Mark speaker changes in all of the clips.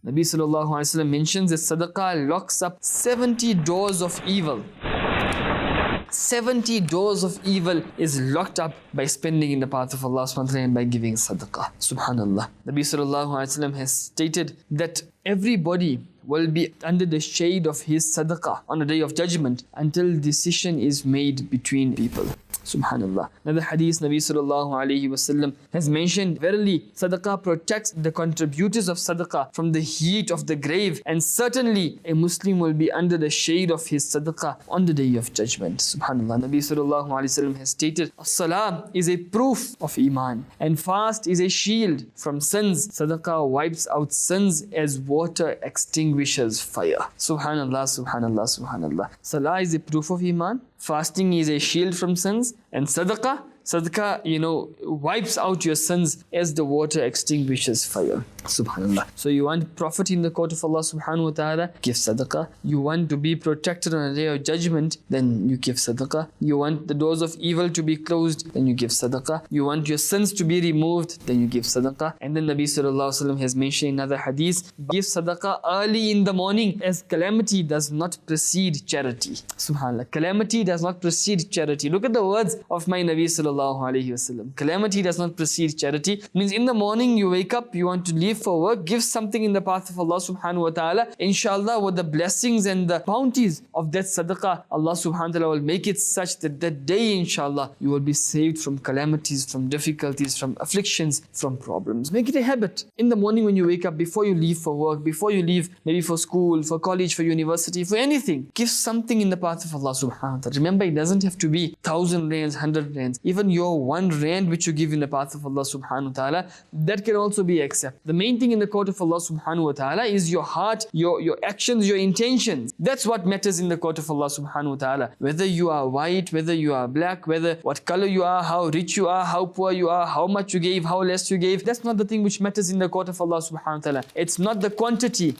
Speaker 1: Nabi sallallahu alaihi wasallam mentions that sadaqah locks up 70 doors of evil. 70 doors of evil is locked up by spending in the path of Allah subhanahu wa ta'ala and by giving sadaqah. Subhanallah. Nabi sallallahu alaihi wasallam has stated that everybody will be under the shade of his sadaqah on the day of judgment until decision is made between people. Subhanallah. Another hadith, Nabi sallallahu alayhi wasallam has mentioned, verily sadaqah protects the contributors of sadaqah from the heat of the grave, and certainly a Muslim will be under the shade of his sadaqah on the day of judgment. Subhanallah. Nabi sallallahu alayhi wasallam has stated, as-salah is a proof of iman, and fast is a shield from sins. Sadaqah wipes out sins as water extinguishes fire. Subhanallah, subhanallah, subhanallah. Salah is a proof of iman, fasting is a shield from sins, and sadaqah, wipes out your sins as the water extinguishes fire. Subhanallah. So you want profit in the court of Allah subhanahu wa ta'ala, give sadaqah. You want to be protected on the day of judgment, then you give sadaqah. You want the doors of evil to be closed, then you give sadaqah. You want your sins to be removed, then you give sadaqah. And then Nabi sallallahu alaihi wasallam has mentioned in another hadith, give sadaqah early in the morning, as calamity does not precede charity. Subhanallah. Calamity does not precede charity. Look at the words of my Nabi sallallahu alaihi wasallam. Calamity does not precede charity. Means in the morning you wake up, you want to leave for work, give something in the path of Allah subhanahu wa ta'ala. Inshallah, with the blessings and the bounties of that sadaqah, Allah subhanahu wa ta'ala will make it such that that day, inshallah, you will be saved from calamities, from difficulties, from afflictions, from problems. Make it a habit. In the morning when you wake up, before you leave for work, before you leave maybe for school, for college, for university, for anything, give something in the path of Allah subhanahu wa ta'ala. Remember, it doesn't have to be 1,000 rands, 100 rands. Even your 1 rand which you give in the path of Allah subhanahu wa ta'ala, that can also be accepted. The main thing in the court of Allah subhanahu wa ta'ala is your heart, your actions, your intentions. That's what matters in the court of Allah subhanahu wa ta'ala. Whether you are white, whether you are black, whether what color you are, how rich you are, how poor you are, how much you gave, how less you gave, that's not the thing which matters in the court of Allah subhanahu wa ta'ala. It's not the quantity,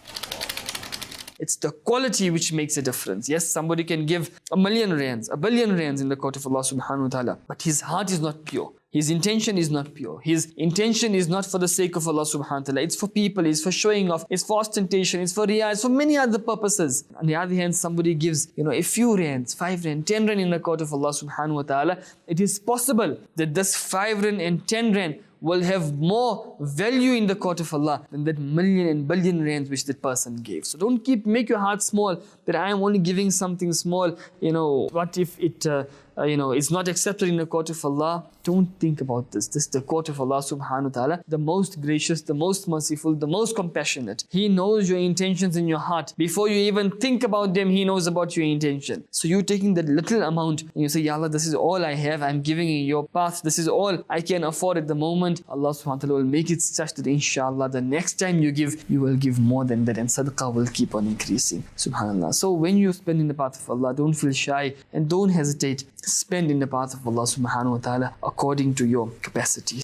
Speaker 1: it's the quality which makes a difference. Yes, somebody can give 1,000,000 rands, 1,000,000,000 rands in the court of Allah subhanahu wa ta'ala, but his heart is not pure. His intention is not pure. His intention is not for the sake of Allah subhanahu wa ta'ala. It's for people, it's for showing off, it's for ostentation, it's for riyah, it's for many other purposes. On the other hand, somebody gives, a few rands, 5 rand, 10 rand in the court of Allah subhanahu wa ta'ala. It is possible that this 5 rand and 10 rand will have more value in the court of Allah than that 1,000,000 and 1,000,000,000 rands which that person gave. So don't make your heart small, that I am only giving something small. What if it is not accepted in the court of Allah? Don't think about this. This is the court of Allah subhanahu wa ta'ala, the most gracious, the most merciful, the most compassionate. He knows your intentions in your heart. Before you even think about them, He knows about your intention. So you taking that little amount and you say, Ya Allah, this is all I have, I'm giving in your path, this is all I can afford at the moment. Allah subhanahu wa ta'ala will make it such that inshallah the next time you give, you will give more than that, and sadaqah will keep on increasing. Subhanallah. So when you spend in the path of Allah, don't feel shy and don't hesitate. Spend in the path of Allah subhanahu wa ta'ala according to your capacity.